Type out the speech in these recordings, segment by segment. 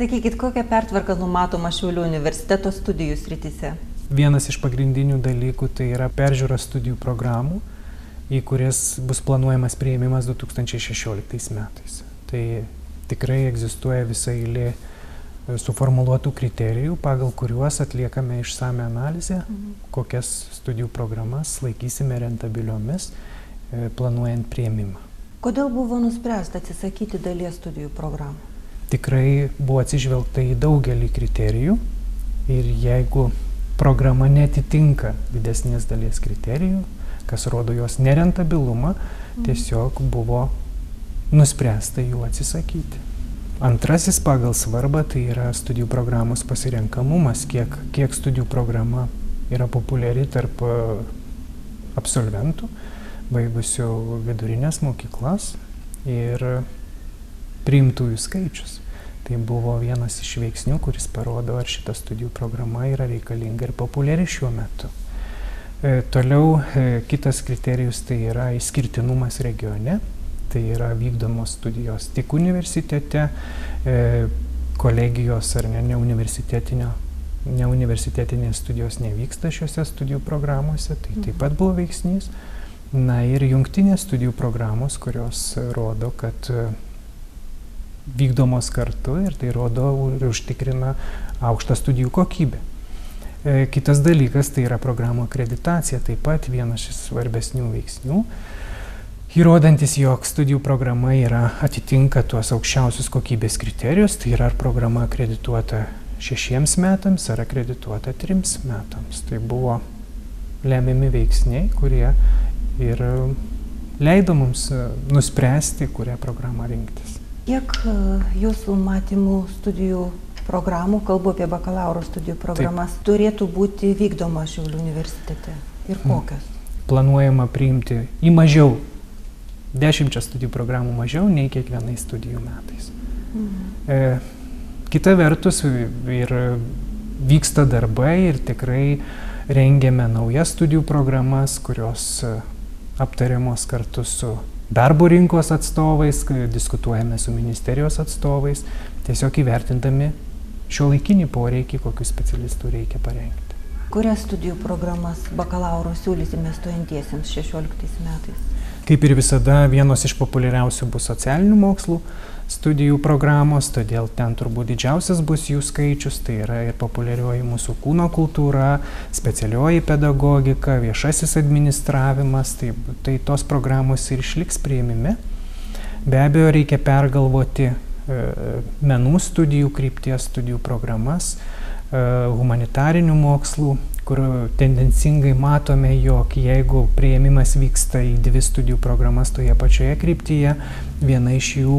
Sakykit, kokią pertvarką numatoma Šiaulių universiteto studijų srityse? Vienas iš pagrindinių dalykų tai yra peržiūra studijų programų, į kurias bus planuojamas priėmimas 2016 metais. Tai tikrai egzistuoja visa eilė suformuluotų kriterijų, pagal kuriuos atliekame išsame analizę, kokias studijų programas laikysime rentabiliomis, planuojant priėmimą. Kodėl buvo nuspręsta atsisakyti dalies studijų programų? Tikrai buvo atsižvelgta į daugelį kriterijų ir jeigu programa netitinka didesnės dalies kriterijų, kas rodo jos nerentabilumą, tiesiog buvo nuspręsta jų atsisakyti. Antrasis pagal svarbą tai yra studijų programos pasirenkamumas, kiek studijų programa yra populiari tarp absolventų, baigusių vidurinės mokyklas ir priimtųjų skaičius. Tai buvo vienas iš veiksnių, kuris parodo, ar šita studijų programa yra reikalinga ir populiari šiuo metu. Toliau kitas kriterijus tai yra išskirtinumas regione. Tai yra vykdomos studijos tik universitete, kolegijos ar neuniversitetinės studijos nevyksta šiuose studijų programuose, tai taip pat buvo veiksnys. Na ir jungtinės studijų programos, kurios rodo, kad vykdomos kartu ir tai rodo ir užtikrina aukštą studijų kokybę. Kitas dalykas tai yra programų akreditacija, taip pat vienas iš svarbesnių veiksnių, įrodantis, jog studijų programa atitinka tuos aukščiausius kokybės kriterijus, tai yra ar programa akredituota 6 metams ar akredituota 3 metams. Tai buvo lemiami veiksniai, kurie ir leido mums nuspręsti, kurią programą rinktis. Kiek jūsų matymų studijų programų, kalbu apie bakalauro studijų programas, turėtų būti vykdoma Šiaulių universitete ir kokios? Planuojama priimti į mažiau 10 studijų programų mažiau nei kiekvienais studijų metais. Kita vertus ir vyksta darbai ir tikrai rengiame naujas studijų programas, kurios aptariamos kartu su darbo rinkos atstovais, diskutuojame su ministerijos atstovais, tiesiog įvertindami šiuolaikinį poreikį, kokių specialistų reikia parengti. Kurias studijų programas bakalauro siūlysime stojantiesiems 16 metais? Kaip ir visada, vienos iš populiariausių bus socialinių mokslų studijų programos, todėl ten turbūt didžiausias bus jų skaičius, tai yra ir populiarioji mūsų kūno kultūra, specialioji pedagogika, viešasis administravimas, tai tos programos ir išliks priėmime. Be abejo, reikia pergalvoti menų studijų krypties studijų programas, humanitarinių mokslų, kur tendencingai matome, jog jeigu priėmimas vyksta į 2 studijų programas toje pačioje kryptyje, viena iš jų,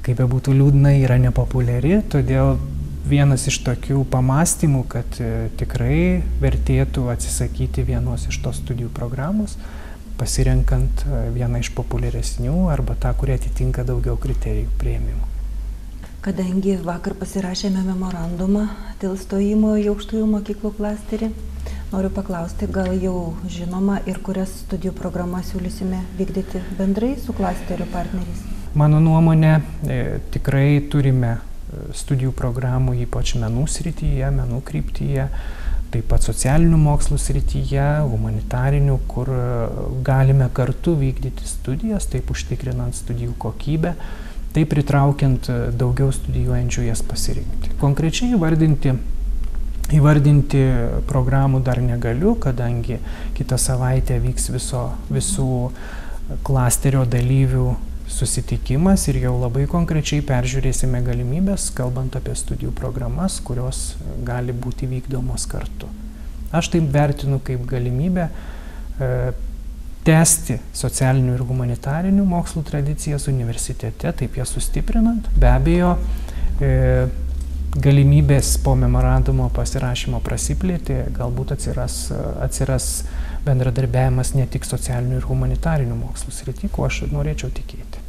kaip bebūtų liūdna, yra nepopuliari, todėl vienas iš tokių pamastymų, kad tikrai vertėtų atsisakyti vienos iš tos studijų programos, pasirenkant vieną iš populiaresnių arba tą, kurie atitinka daugiau kriterijų priėmimo. Kadangi vakar pasirašėme memorandumą dėl stojimo į aukštųjų mokyklų klasterį, noriu paklausti, gal jau žinoma ir kurias studijų programas siūlysime vykdyti bendrai su klasterio partneriais? Mano nuomonė, tikrai turime studijų programų ypač menų srityje, menų kryptyje, taip pat socialinių mokslų srityje, humanitarinių, kur galime kartu vykdyti studijas, taip užtikrinant studijų kokybę, taip pritraukiant daugiau studijuojančių jas pasirinkti. Konkrečiai įvardinti programų dar negaliu, kadangi kitą savaitę vyks visų klasterio dalyvių susitikimas ir jau labai konkrečiai peržiūrėsime galimybės, kalbant apie studijų programas, kurios gali būti vykdomos kartu. Aš taip vertinu kaip galimybę tęsti socialinių ir humanitarinių mokslų tradicijas universitete, taip jas sustiprinant. Be abejo, galimybės po memorandumo pasirašymo prasiplėti, galbūt atsiras bendradarbiavimas ne tik socialinių ir humanitarinių mokslų srity, ko aš norėčiau tikėti.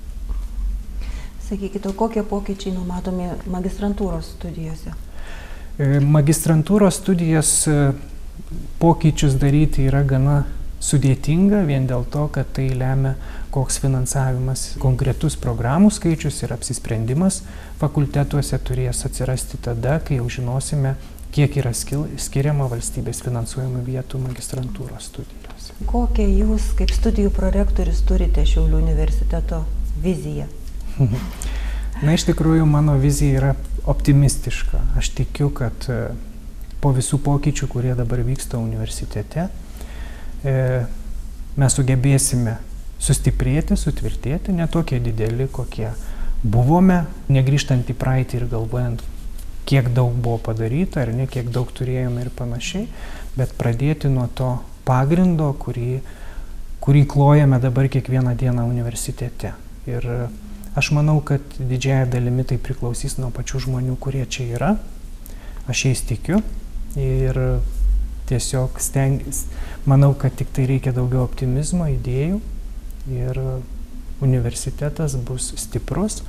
Sakykite, kokie pokyčiai numatomi magistrantūros studijose? Magistrantūros studijas pokyčius daryti yra gana sudėtinga vien dėl to, kad tai lemia, koks finansavimas, konkretus programų skaičius ir apsisprendimas fakultetuose turės atsirasti tada, kai jau žinosime, kiek yra skiriama valstybės finansuojamų vietų magistrantūros studijose. Kokią jūs kaip studijų prorektorius turite Šiaulių universiteto viziją? Na, iš tikrųjų, mano vizija yra optimistiška. Aš tikiu, kad po visų pokyčių, kurie dabar vyksta universitete, mes sugebėsime sustiprėti, sutvirtėti, netokie dideli, kokie buvome, negrįžtant į praeitį ir galvojant, kiek daug buvo padaryta ar ne, kiek daug turėjome ir panašiai, bet pradėti nuo to pagrindo, kurį klojame dabar kiekvieną dieną universitete. Ir aš manau, kad didžiąja dalimi tai priklausys nuo pačių žmonių, kurie čia yra. Aš jais tikiu ir tiesiog manau, kad tik tai reikia daugiau optimizmo, idėjų ir universitetas bus stiprus,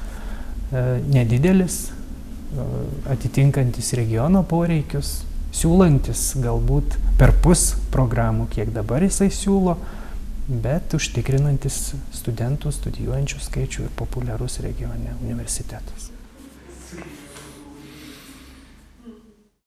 nedidelis, atitinkantis regiono poreikius, siūlantis galbūt perpus programų, kiek dabar jisai siūlo, bet užtikrinantis studentų, studijuojančių skaičių ir populiarus regione universitetas.